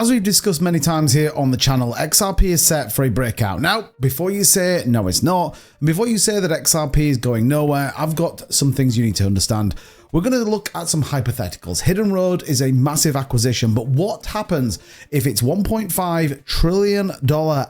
As we've discussed many times here on the channel, XRP is set for a breakout. Now, before you say, no, it's not, and before you say that XRP is going nowhere, I've got some things you need to understand. We're going to look at some hypotheticals. Hidden Road is a massive acquisition, but what happens if it's $1.5 trillion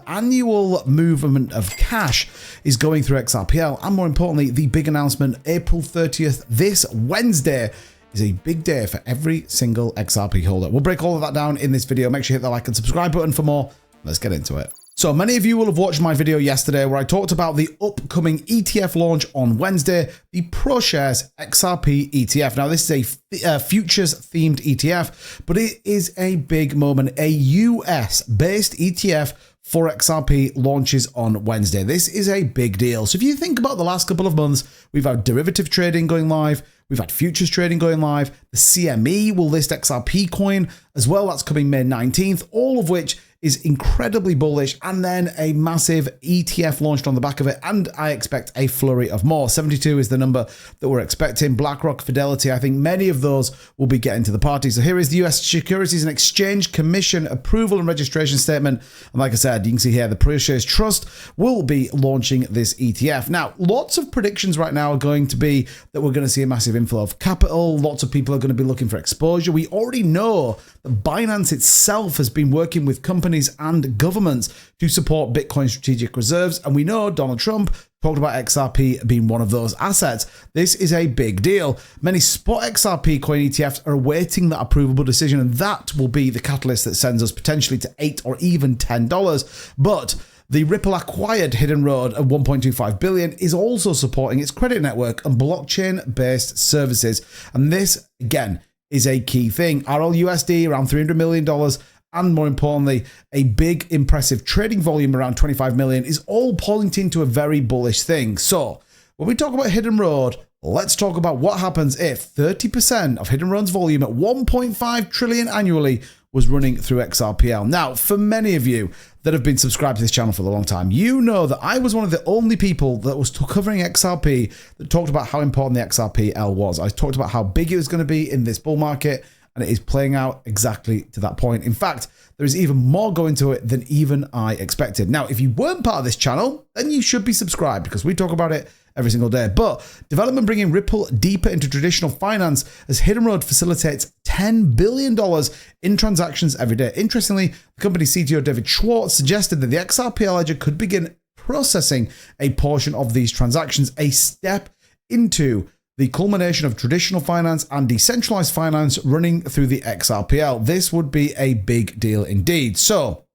annual movement of cash is going through XRPL? And more importantly, the big announcement, April 30th, this Wednesday, is a big day for every single XRP holder. We'll break all of that down in this video. Make sure you hit the like and subscribe button for more. Let's get into it. So many of you will have watched my video yesterday where I talked about the upcoming ETF launch on Wednesday, the ProShares XRP ETF. Now, this is a futures themed ETF, but it is a big moment. A US based ETF for XRP launches on Wednesday. This is a big deal. So if you think about the last couple of months, we've had derivative trading going live. We've had futures trading going live. The CME will list XRP coin as well. That's coming May 19th, all of which is incredibly bullish, and then a massive ETF launched on the back of it, and I expect a flurry of more. 72 is the number that we're expecting. BlackRock, Fidelity, I think many of those will be getting to the party. So here is the US Securities and Exchange Commission approval and registration statement. And like I said, you can see here the ProShares Trust will be launching this ETF. Now, lots of predictions right now are going to be that we're going to see a massive inflow of capital. Lots of people are going to be looking for exposure. We already know that Binance itself has been working with companies and governments to support Bitcoin strategic reserves. And we know Donald Trump talked about XRP being one of those assets. This is a big deal. Many spot XRP coin ETFs are awaiting that approvable decision, and that will be the catalyst that sends us potentially to $8 or even $10. But the Ripple acquired Hidden Road of $1.25 billion is also supporting its credit network and blockchain-based services. And this, again, is a key thing. RLUSD around $300 million. And more importantly, a big, impressive trading volume around 25 million is all pointing to a very bullish thing. So when we talk about Hidden Road, let's talk about what happens if 30% of Hidden Road's volume at 1.5 trillion annually was running through XRPL. Now, for many of you that have been subscribed to this channel for a long time, you know that I was one of the only people that was covering XRP that talked about how important the XRPL was. I talked about how big it was going to be in this bull market, and it is playing out exactly to that point. In fact, there is even more going to it than even I expected. Now, if you weren't part of this channel, then you should be subscribed because we talk about it every single day. But development bringing Ripple deeper into traditional finance as Hidden Road facilitates $10 billion in transactions every day. Interestingly, the company's CTO David Schwartz suggested that the XRPL ledger could begin processing a portion of these transactions, a step into the culmination of traditional finance and decentralized finance running through the XRPL. This would be a big deal indeed. So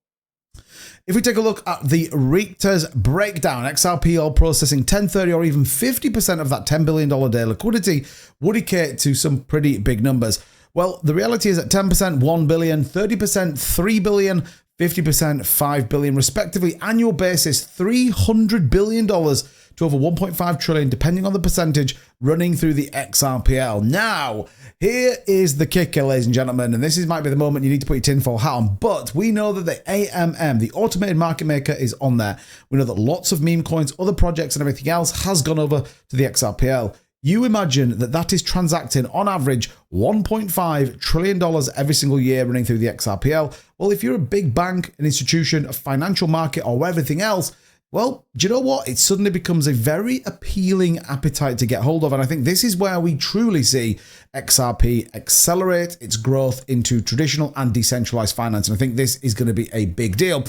if we take a look at the Richter's breakdown, XRPL processing 10, 30, or even 50% of that $10 billion day liquidity would equate to some pretty big numbers. Well, the reality is at 10%, 1 billion, 30%, 3 billion, 50%, 5 billion, respectively, annual basis, $300 billion to over 1.5 trillion, depending on the percentage, running through the XRPL. Now, here is the kicker, ladies and gentlemen, and this might be the moment you need to put your tinfoil hat on, but we know that the AMM, the automated market maker, is on there. We know that lots of meme coins, other projects, and everything else has gone over to the XRPL. You imagine that that is transacting on average $1.5 trillion every single year running through the XRPL. Well, if you're a big bank, an institution, a financial market, or everything else, well, do you know what? It suddenly becomes a very appealing appetite to get hold of. And I think this is where we truly see XRP accelerate its growth into traditional and decentralized finance. And I think this is going to be a big deal.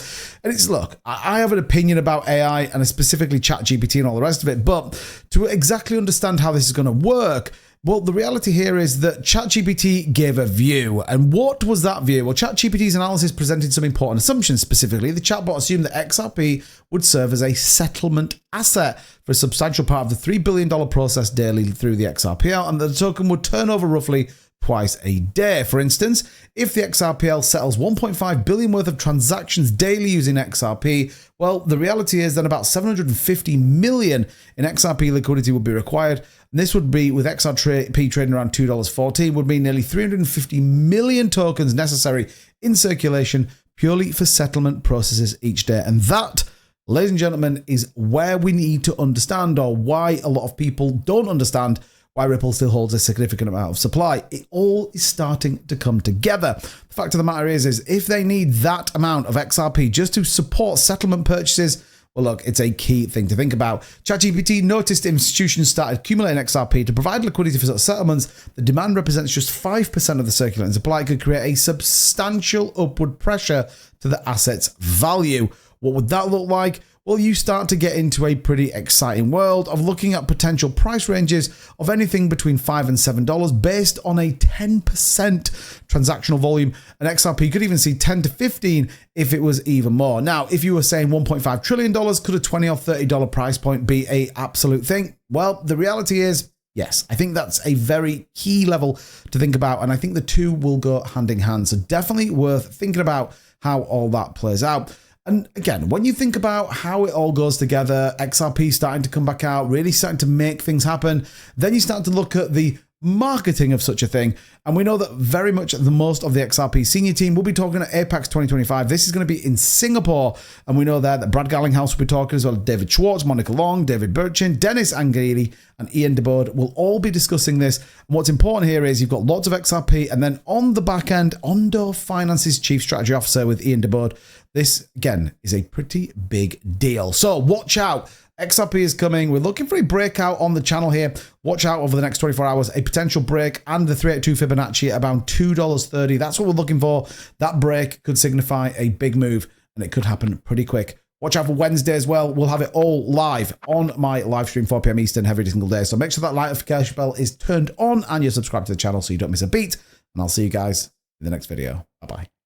And it's, look, I have an opinion about AI and specifically ChatGPT and all the rest of it. But to exactly understand how this is going to work, well, the reality here is that ChatGPT gave a view. And what was that view? Well, ChatGPT's analysis presented some important assumptions. Specifically, the chatbot assumed that XRP would serve as a settlement asset for a substantial part of the $3 billion process daily through the XRPL, and that the token would turn over roughly twice a day. For instance, if the XRPL settles 1.5 billion worth of transactions daily using XRP, well, the reality is that about 750 million in XRP liquidity would be required. And this would be, with XRP trading around $2.14, would mean nearly 350 million tokens necessary in circulation purely for settlement processes each day. And that, ladies and gentlemen, is where we need to understand, or why a lot of people don't understand why Ripple still holds a significant amount of supply. It all is starting to come together. The fact of the matter is if they need that amount of XRP just to support settlement purchases, well, look, it's a key thing to think about. ChatGPT noticed institutions started accumulating XRP to provide liquidity for such settlements. The demand represents just 5% of the circulating supply. It could create a substantial upward pressure to the asset's value. What would that look like? Well, you start to get into a pretty exciting world of looking at potential price ranges of anything between $5 and $7 based on a 10% transactional volume. And XRP could even see 10 to 15 if it was even more. Now, if you were saying $1.5 trillion, could a $20 or $30 price point be an absolute thing? Well, the reality is, yes, I think that's a very key level to think about. And I think the two will go hand in hand. So definitely worth thinking about how all that plays out. And again, when you think about how it all goes together, XRP starting to come back out, really starting to make things happen, then you start to look at the marketing of such a thing. And we know that very much the most of the XRP senior team will be talking at Apex 2025. This is going to be in Singapore. And we know there that Brad Garlinghouse will be talking as well. David Schwartz, Monica Long, David Burchin, Dennis Angeli, and Ian DeBode will all be discussing this. And what's important here is you've got lots of XRP. And then on the back end, Ondo Finance's Chief Strategy Officer with Ian DeBode. This, again, is a pretty big deal. So watch out. XRP is coming. We're looking for a breakout on the channel here. Watch out over the next 24 hours, a potential break and the 382 Fibonacci at around $2.30. That's what we're looking for. That break could signify a big move and it could happen pretty quick. Watch out for Wednesday as well. We'll have it all live on my live stream, 4 p.m. Eastern, every single day. So make sure that notification bell is turned on and you're subscribed to the channel so you don't miss a beat. And I'll see you guys in the next video. Bye-bye.